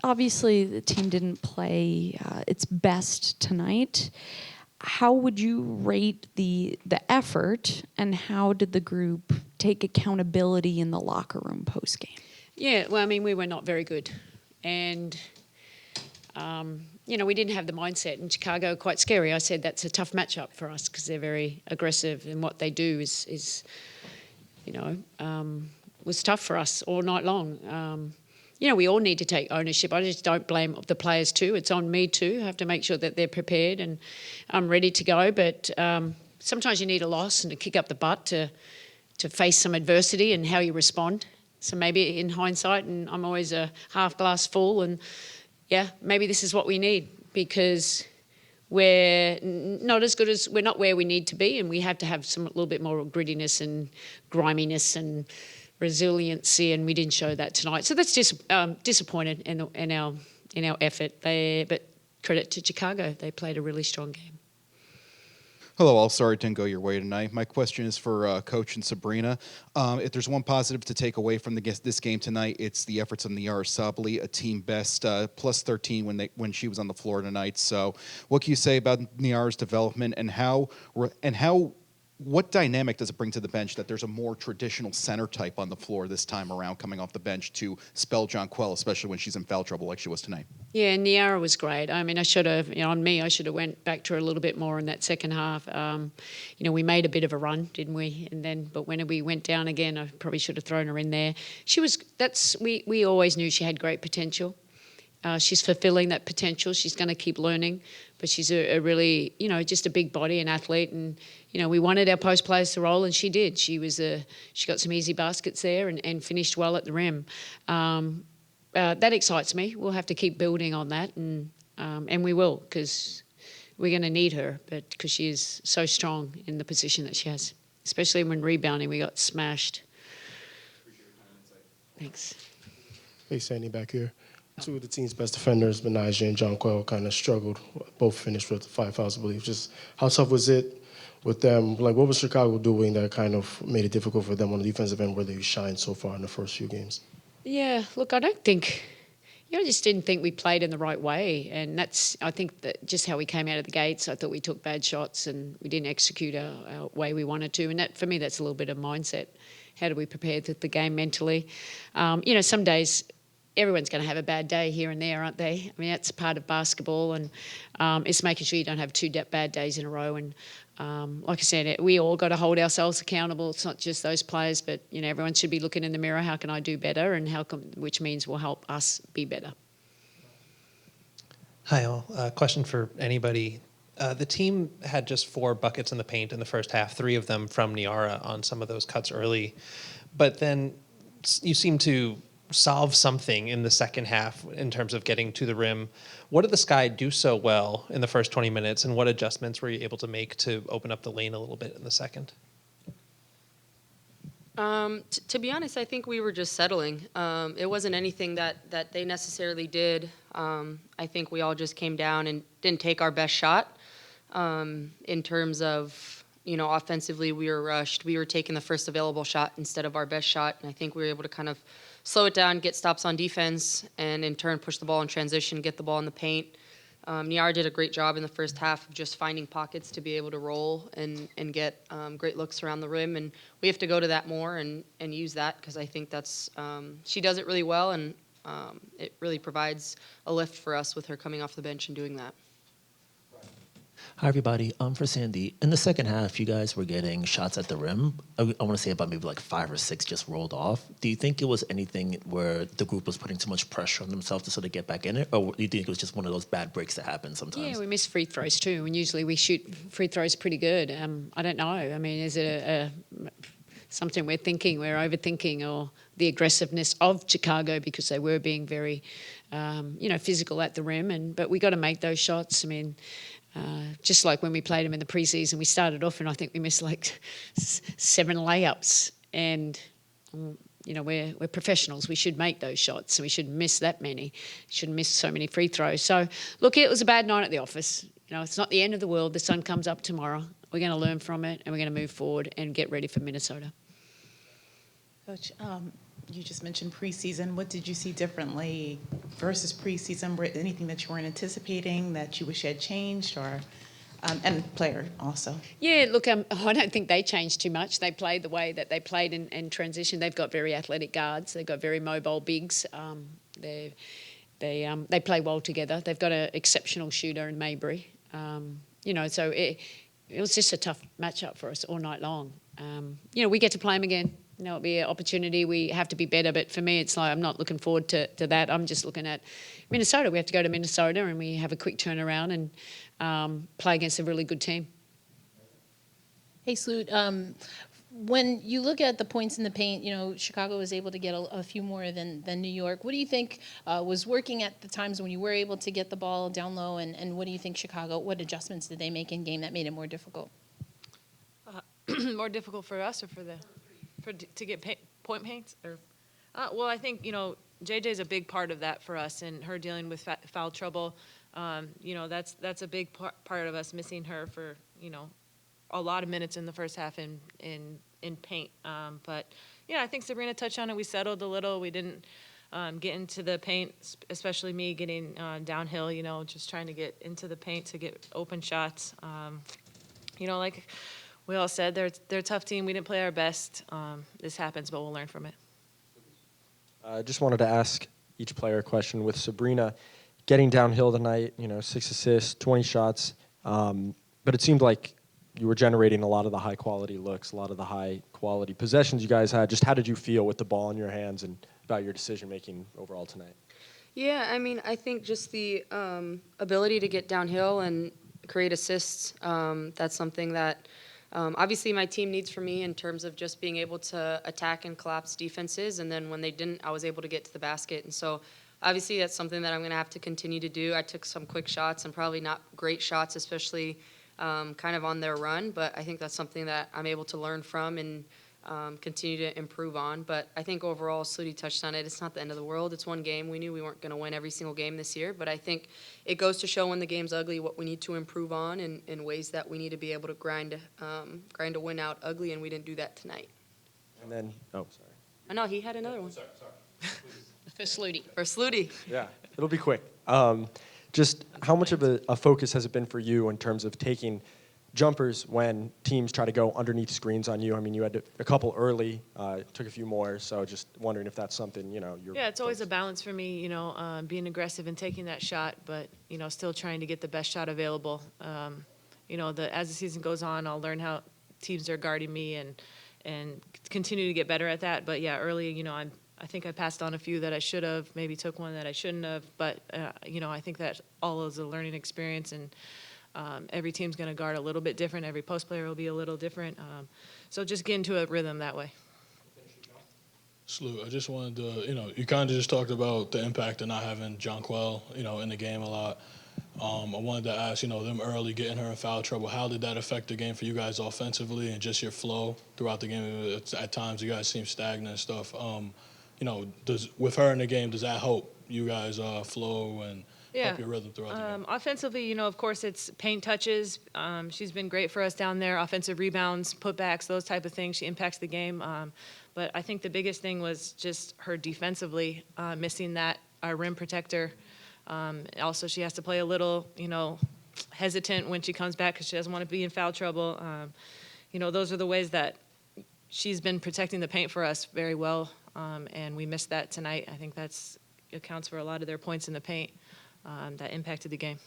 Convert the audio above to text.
Obviously, the team didn't play its best tonight. How would you rate the effort, and how did the group take accountability in the locker room post-game? Yeah, well, I mean, we were not very good. And, we didn't have the mindset. In Chicago, quite scary. I said that's a tough matchup for us because they're very aggressive, and what they do is was tough for us all night long. We all need to take ownership. I just don't blame the players too. It's on me too. I have to make sure that they're prepared and I'm ready to go. But sometimes you need a loss and to kick up the butt to face some adversity and how you respond. So maybe in hindsight, and I'm always a half glass full, and yeah, maybe this is what we need, because we're not as good as, we're not where we need to be, and we have to have a little bit more grittiness and griminess and resiliency, and we didn't show that tonight. So that's disappointed in our effort. But credit to Chicago, they played a really strong game. Hello, all. Sorry it didn't go your way tonight. My question is for Coach and Sabrina. If there's one positive to take away from this game tonight, it's the efforts of Nyara Sabally, a team best plus 13 when she was on the floor tonight. So, what can you say about Nyara's development, and what dynamic does it bring to the bench that there's a more traditional center type on the floor this time around, coming off the bench to spell Jonquel, especially when she's in foul trouble like she was tonight? Yeah, Nyara was great. I mean, I should have went back to her a little bit more in that second half. We made a bit of a run, didn't we? But when we went down again, I probably should have thrown her in there. We always knew she had great potential. She's fulfilling that potential. She's going to keep learning, but she's a really, just a big body, an athlete, and we wanted our post players to roll, and she did. She got some easy baskets there and finished well at the rim. That excites me. We'll have to keep building on that, and we will, because we're going to need her, but because she is so strong in the position that she has, especially when rebounding. We got smashed. Thanks. Hey, Sandy, back here. Two of the team's best defenders, Benaja and Jonquel, kind of struggled. Both finished with 5 fouls, I believe. Just how tough was it with them? Like, what was Chicago doing that kind of made it difficult for them on the defensive end, where they shined so far in the first few games? Yeah, look, I just didn't think we played in the right way. And I think that just how we came out of the gates, I thought we took bad shots and we didn't execute our way we wanted to. And that, for me, that's a little bit of mindset. How do we prepare the game mentally? Some days everyone's going to have a bad day here and there, aren't they? I mean, that's part of basketball, and it's making sure you don't have 2 bad days in a row. And like I said, we all got to hold ourselves accountable. It's not just those players, but everyone should be looking in the mirror. How can I do better? And which means will help us be better. Hi, all. Question for anybody. The team had just 4 buckets in the paint in the first half, 3 of them from Nyara on some of those cuts early, but then you seem to solve something in the second half in terms of getting to the rim. What did the Sky do so well in the first 20 minutes, and what adjustments were you able to make to open up the lane a little bit in the second? To be honest, I think we were just settling. It wasn't anything that they necessarily did. I think we all just came down and didn't take our best shot. In terms of, offensively, we were rushed. We were taking the first available shot instead of our best shot, and I think we were able to kind of slow it down, get stops on defense, and in turn push the ball in transition, get the ball in the paint. Nyara did a great job in the first half of just finding pockets to be able to roll and get great looks around the rim, and we have to go to that more and use that, because I think that's she does it really well, and it really provides a lift for us with her coming off the bench and doing that. Hi, everybody. For Sandy, in the second half, you guys were getting shots at the rim. I want to say about maybe like 5 or 6 just rolled off. Do you think it was anything where the group was putting too much pressure on themselves to sort of get back in it? Or do you think it was just one of those bad breaks that happen sometimes? Yeah, we miss free throws too, and usually we shoot free throws pretty good. I don't know. I mean, is it something we're overthinking, or the aggressiveness of Chicago, because they were being very, physical at the rim, but we got to make those shots. I mean, just like when we played them in the preseason, we started off and I think we missed like 7 layups, and we're professionals. We should make those shots, and we shouldn't miss that many. Shouldn't miss so many free throws. So look, it was a bad night at the office. It's not the end of the world. The sun comes up tomorrow. We're going to learn from it, and we're going to move forward and get ready for Minnesota. Coach, you just mentioned preseason. What did you see differently versus preseason? Anything that you weren't anticipating that you wish had changed, or and player also? Yeah, look, I don't think they changed too much. They played the way that they played and transitioned. They've got very athletic guards. They've got very mobile bigs. They play well together. They've got an exceptional shooter in Mabrey. So it was just a tough matchup for us all night long. We get to play them again. It'll be an opportunity. We have to be better, but for me, it's like I'm not looking forward to that. I'm just looking at Minnesota. We have to go to Minnesota and we have a quick turnaround and play against a really good team. Hey, Sloot, when you look at the points in the paint, Chicago was able to get a few more than New York. What do you think was working at the times when you were able to get the ball down low, and what do you think what adjustments did they make in game that made it more difficult? More difficult for us or to get point paints? Well, I think, JJ's a big part of that for us, and her dealing with foul trouble. That's a big part of us missing her for, a lot of minutes in the first half in paint. But I think Sabrina touched on it. We settled a little. We didn't get into the paint, especially me getting downhill, just trying to get into the paint to get open shots. Like we all said, they're a tough team. We didn't play our best. This happens, but we'll learn from it. I just wanted to ask each player a question. With Sabrina getting downhill tonight, 6 assists, 20 shots, but it seemed like you were generating a lot of the high-quality looks, a lot of the high-quality possessions you guys had. Just how did you feel with the ball in your hands and about your decision-making overall tonight? Yeah, I think just the ability to get downhill and create assists, that's something that obviously my team needs from me in terms of just being able to attack and collapse defenses. And then when they didn't, I was able to get to the basket. And so obviously that's something that I'm going to have to continue to do. I took some quick shots and probably not great shots, especially kind of on their run. But I think that's something that I'm able to learn from and continue to improve on. But I think overall, Sluty touched on it. It's not the end of the world. It's one game. We knew we weren't going to win every single game this year. But I think it goes to show when the game's ugly what we need to improve on and in ways that we need to be able to grind a win out ugly, and we didn't do that tonight. And then, sorry. I know, he had another one. For Sluty. For Sluty. Yeah, it'll be quick. Just how much of a focus has it been for you in terms of taking jumpers when teams try to go underneath screens on you? I mean, you had a couple early, took a few more, so just wondering if that's something, you're... Yeah, it's always a balance for me, being aggressive and taking that shot, but, still trying to get the best shot available. As the season goes on, I'll learn how teams are guarding me and continue to get better at that. But, yeah, early, I think I passed on a few that I should have, maybe took one that I shouldn't have, but, I think that all is a learning experience, and every team's going to guard a little bit different. Every post player will be a little different. So just get into a rhythm that way. Sloot, I just wanted to, you kind of just talked about the impact of not having Jonquel, in the game a lot. I wanted to ask, them early getting her in foul trouble, how did that affect the game for you guys offensively and just your flow throughout the game? At times you guys seem stagnant and stuff. With her in the game, does that help you guys flow and help your rhythm throughout the game? Offensively, of course, it's paint touches. She's been great for us down there. Offensive rebounds, putbacks, those type of things. She impacts the game. But I think the biggest thing was just her defensively, missing that rim protector. Also, she has to play a little, hesitant when she comes back because she doesn't want to be in foul trouble. Those are the ways that she's been protecting the paint for us very well, and we missed that tonight. I think that's accounts for a lot of their points in the paint that impacted the game.